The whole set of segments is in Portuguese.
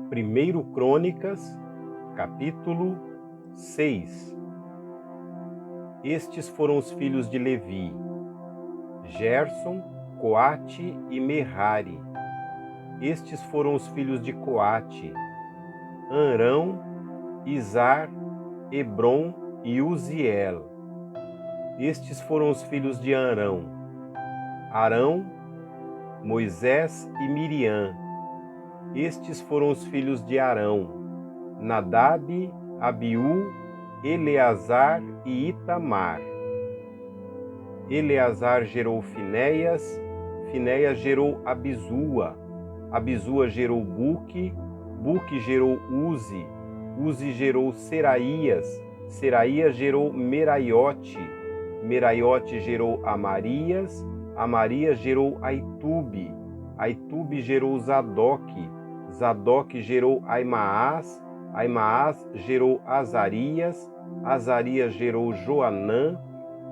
1 Crônicas, capítulo 6. Estes foram os filhos de Levi: Gerson, Coate e Merari. Estes foram os filhos de Coate: Amrão, Izar, Hebron e Uziel. Estes foram os filhos de Amrão: Arão, Moisés e Miriam. Estes foram os filhos de Arão: Nadab, Abiú, Eleazar e Itamar. Eleazar gerou Finéias, Finéias gerou Abisua, Abisua gerou Buque, Buque gerou Uzi, Uzi gerou Seraías, Seraías gerou Meraiote, Meraiote gerou Amarias, Amarias gerou Aitube, Aitube gerou Zadoque, Zadoque gerou Aimaas, Aimaas gerou Azarias, Azarias gerou Joanã,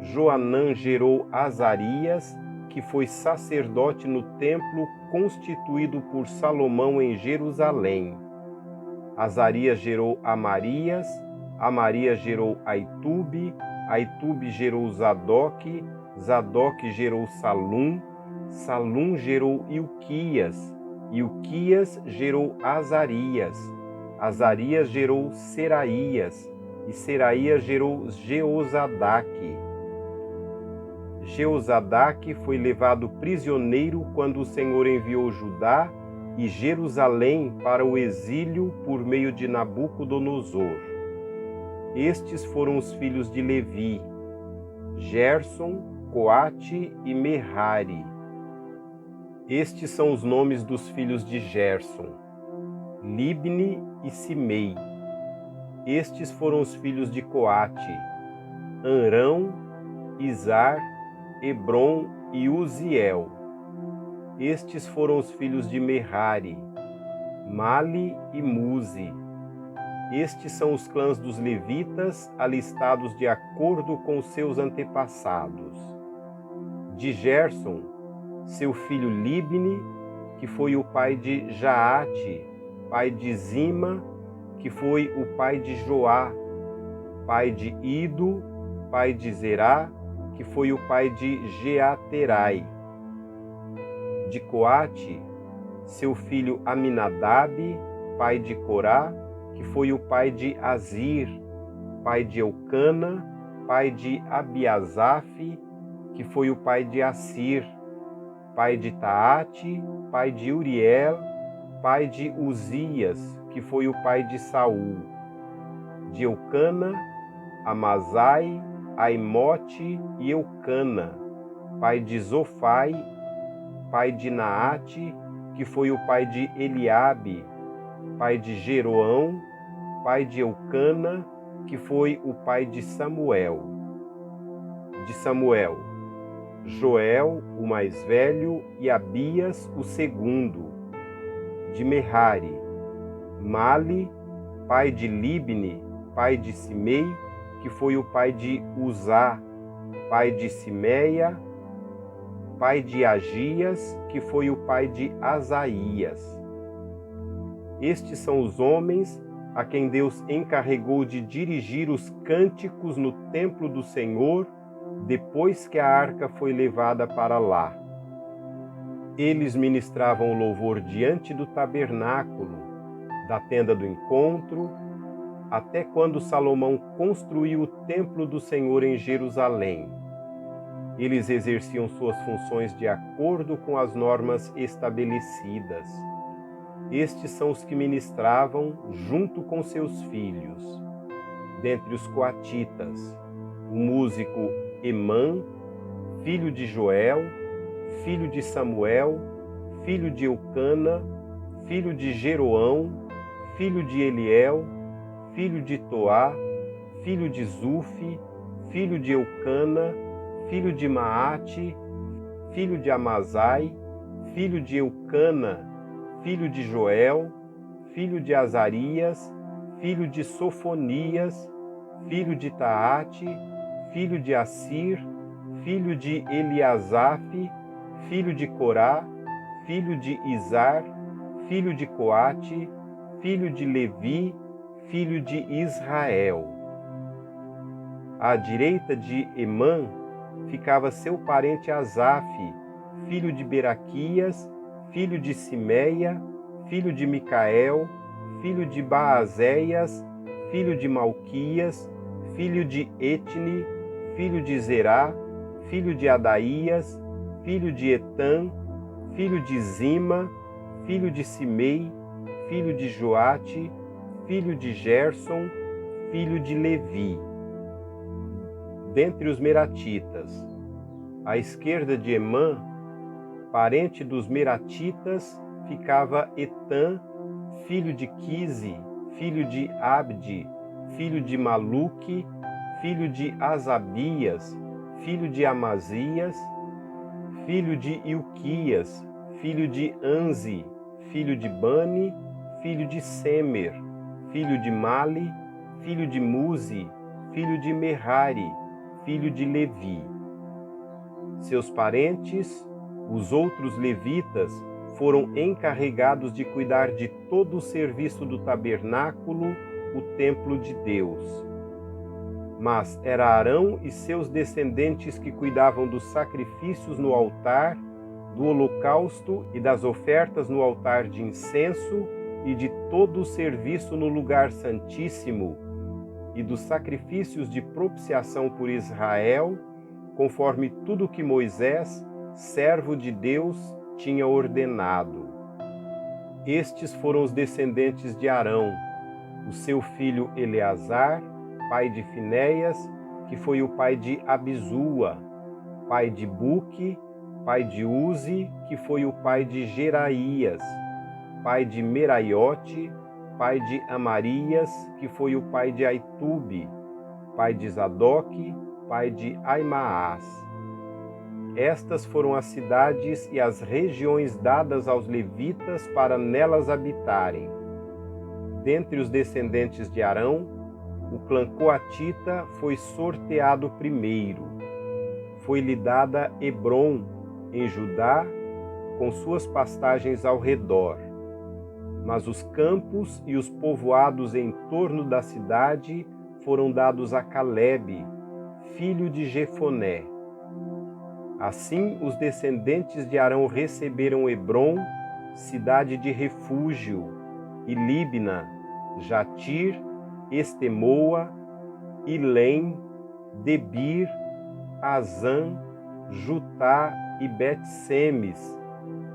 Joanã gerou Azarias, que foi sacerdote no templo constituído por Salomão em Jerusalém. Azarias gerou Amarias, Amarias gerou Aitube, Aitube gerou Zadoque, Zadoque gerou Salum, Salum gerou Ilquias, Ilquias gerou Azarias, Azarias gerou Seraías, e Seraías gerou Jeozadaque. Jeozadaque foi levado prisioneiro quando o Senhor enviou Judá e Jerusalém para o exílio por meio de Nabucodonosor. Estes foram os filhos de Levi: Gerson, Coate e Merari. Estes são os nomes dos filhos de Gerson: Libni e Simei. Estes foram os filhos de Coate: Amrão, Izar, Hebron e Uziel. Estes foram os filhos de Merari: Mali e Muzi. Estes são os clãs dos levitas, alistados de acordo com seus antepassados. De Gerson, seu filho Libni, que foi o pai de Jaate, pai de Zima, que foi o pai de Joá, pai de Ido, pai de Zerá, que foi o pai de Jeaterai. De Coate, seu filho Aminadab, pai de Corá, que foi o pai de Azir, pai de Eucana, pai de Abiasaf, que foi o pai de Assir, pai de Taate, pai de Uriel, pai de Uzias, que foi o pai de Saul. De Eucana, Amazai, Aimote e Eucana, pai de Zofai, pai de Naate, que foi o pai de Eliabe, pai de Jeroão, pai de Eucana, que foi o pai de Samuel. De Samuel, Joel, o mais velho, e Abias, o segundo. De Merari, Mali, pai de Libni, pai de Simei, que foi o pai de Uzá, pai de Simeia, pai de Agias, que foi o pai de Asaías. Estes são os homens a quem Deus encarregou de dirigir os cânticos no templo do Senhor, depois que a arca foi levada para lá. Eles ministravam o louvor diante do tabernáculo, da tenda do encontro, até quando Salomão construiu o templo do Senhor em Jerusalém. Eles exerciam suas funções de acordo com as normas estabelecidas. Estes são os que ministravam junto com seus filhos. Dentre os coatitas, o músico Emã, filho de Joel, filho de Samuel, filho de Eucana, filho de Jeroão, filho de Eliel, filho de Toá, filho de Zufi, filho de Eucana, filho de Maate, filho de Amazai, filho de Eucana, filho de Joel, filho de Azarias, filho de Sofonias, filho de Taate, filho de Assir, filho de Eliasaf, filho de Corá, filho de Izar, filho de Coate, filho de Levi, filho de Israel. À direita de Emã ficava seu parente Asaf, filho de Beraquias, filho de Simeia, filho de Micael, filho de Baazéias, filho de Malquias, filho de Etni, filho de Zerá, filho de Adaías, filho de Etã, filho de Zima, filho de Simei, filho de Joate, filho de Gerson, filho de Levi. Dentre os Meratitas, à esquerda de Emã, parente dos Meratitas, ficava Etã, filho de Quise, filho de Abde, filho de Maluque, filho de Asabias, filho de Amazias, filho de Ilquias, filho de Anzi, filho de Bani, filho de Semer, filho de Mali, filho de Muzi, filho de Merari, filho de Levi. Seus parentes, os outros levitas, foram encarregados de cuidar de todo o serviço do tabernáculo, o templo de Deus. Mas era Arão e seus descendentes que cuidavam dos sacrifícios no altar, do holocausto e das ofertas no altar de incenso e de todo o serviço no lugar santíssimo e dos sacrifícios de propiciação por Israel, conforme tudo que Moisés, servo de Deus, tinha ordenado. Estes foram os descendentes de Arão, o seu filho Eleazar, pai de Finéias, que foi o pai de Abisua, pai de Buque, pai de Uzi, que foi o pai de Geraías, pai de Meraiote, pai de Amarias, que foi o pai de Aitube, pai de Zadoque, pai de Aimaás. Estas foram as cidades e as regiões dadas aos levitas para nelas habitarem. Dentre os descendentes de Arão, o clã coatita foi sorteado primeiro. Foi-lhe dada Hebrom, em Judá, com suas pastagens ao redor. Mas os campos e os povoados em torno da cidade foram dados a Calebe, filho de Jefoné. Assim, os descendentes de Arão receberam Hebrom, cidade de refúgio, e Libna, Jatir, Estemoa, Ilém, Debir, Azã, Jutá e Bet-Semes,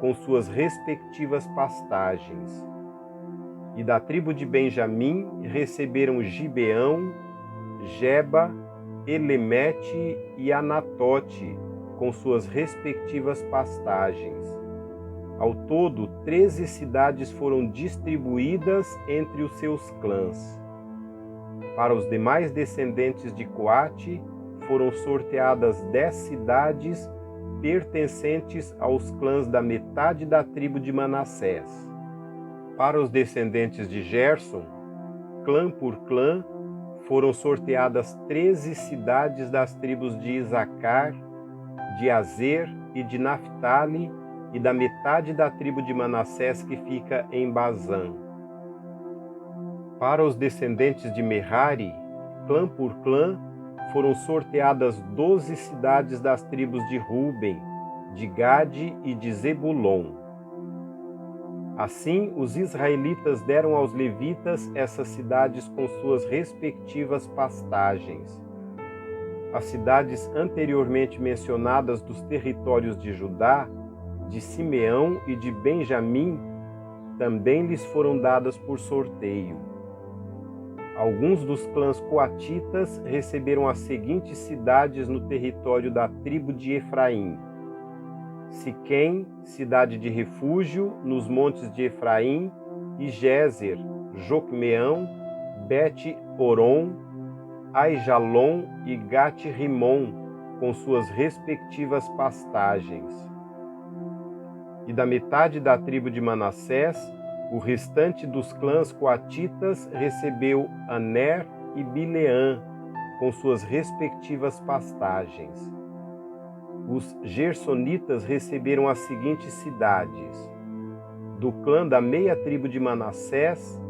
com suas respectivas pastagens. E da tribo de Benjamim receberam Gibeão, Geba, Elemete e Anatote, com suas respectivas pastagens. Ao todo, 13 cidades foram distribuídas entre os seus clãs. Para os demais descendentes de Coate, foram sorteadas 10 cidades pertencentes aos clãs da metade da tribo de Manassés. Para os descendentes de Gerson, clã por clã, foram sorteadas 13 cidades das tribos de Isacar, de Azer e de Naphtali, e da metade da tribo de Manassés que fica em Bazã. Para os descendentes de Merari, clã por clã, foram sorteadas 12 cidades das tribos de Ruben, de Gade e de Zebulon. Assim, os israelitas deram aos levitas essas cidades com suas respectivas pastagens. As cidades anteriormente mencionadas dos territórios de Judá, de Simeão e de Benjamim também lhes foram dadas por sorteio. Alguns dos clãs coatitas receberam as seguintes cidades no território da tribo de Efraim: Siquém, cidade de refúgio, nos montes de Efraim, e Gézer, Jocmeão, Bet-Oron, Aijalon e Gat-Rimon, com suas respectivas pastagens. E da metade da tribo de Manassés, o restante dos clãs coatitas recebeu Aner e Bileã, com suas respectivas pastagens. Os gersonitas receberam as seguintes cidades: do clã da meia tribo de Manassés,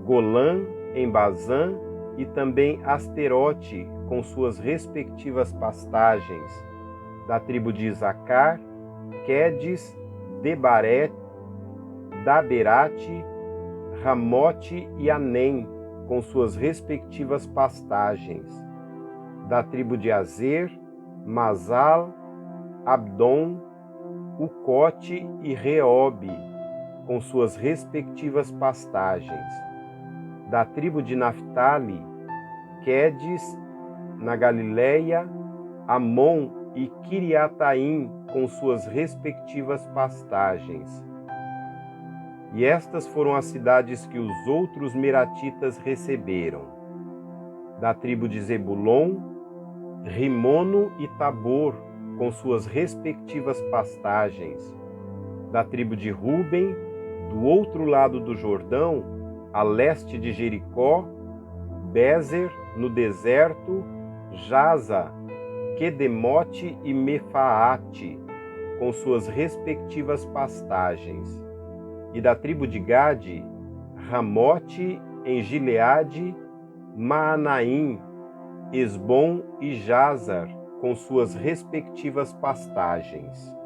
Golã, em Bazã, e também Asterote, com suas respectivas pastagens. Da tribo de Isacar, Quedes, Debaret, Daberate, Ramote e Anem, com suas respectivas pastagens. Da tribo de Azer, Masal, Abdon, Ucote e Reobe, com suas respectivas pastagens. Da tribo de Naphtali, Quedes, na Galileia, Amon e Quiriataim, com suas respectivas pastagens. E estas foram as cidades que os outros meratitas receberam. Da tribo de Zebulon, Rimono e Tabor, com suas respectivas pastagens. Da tribo de Ruben, do outro lado do Jordão, a leste de Jericó, Bezer, no deserto, Jaza, Quedemote e Mefaate, com suas respectivas pastagens. E da tribo de Gade, Ramote, em Gileade, Maanaim, Esbom e Jazar, com suas respectivas pastagens.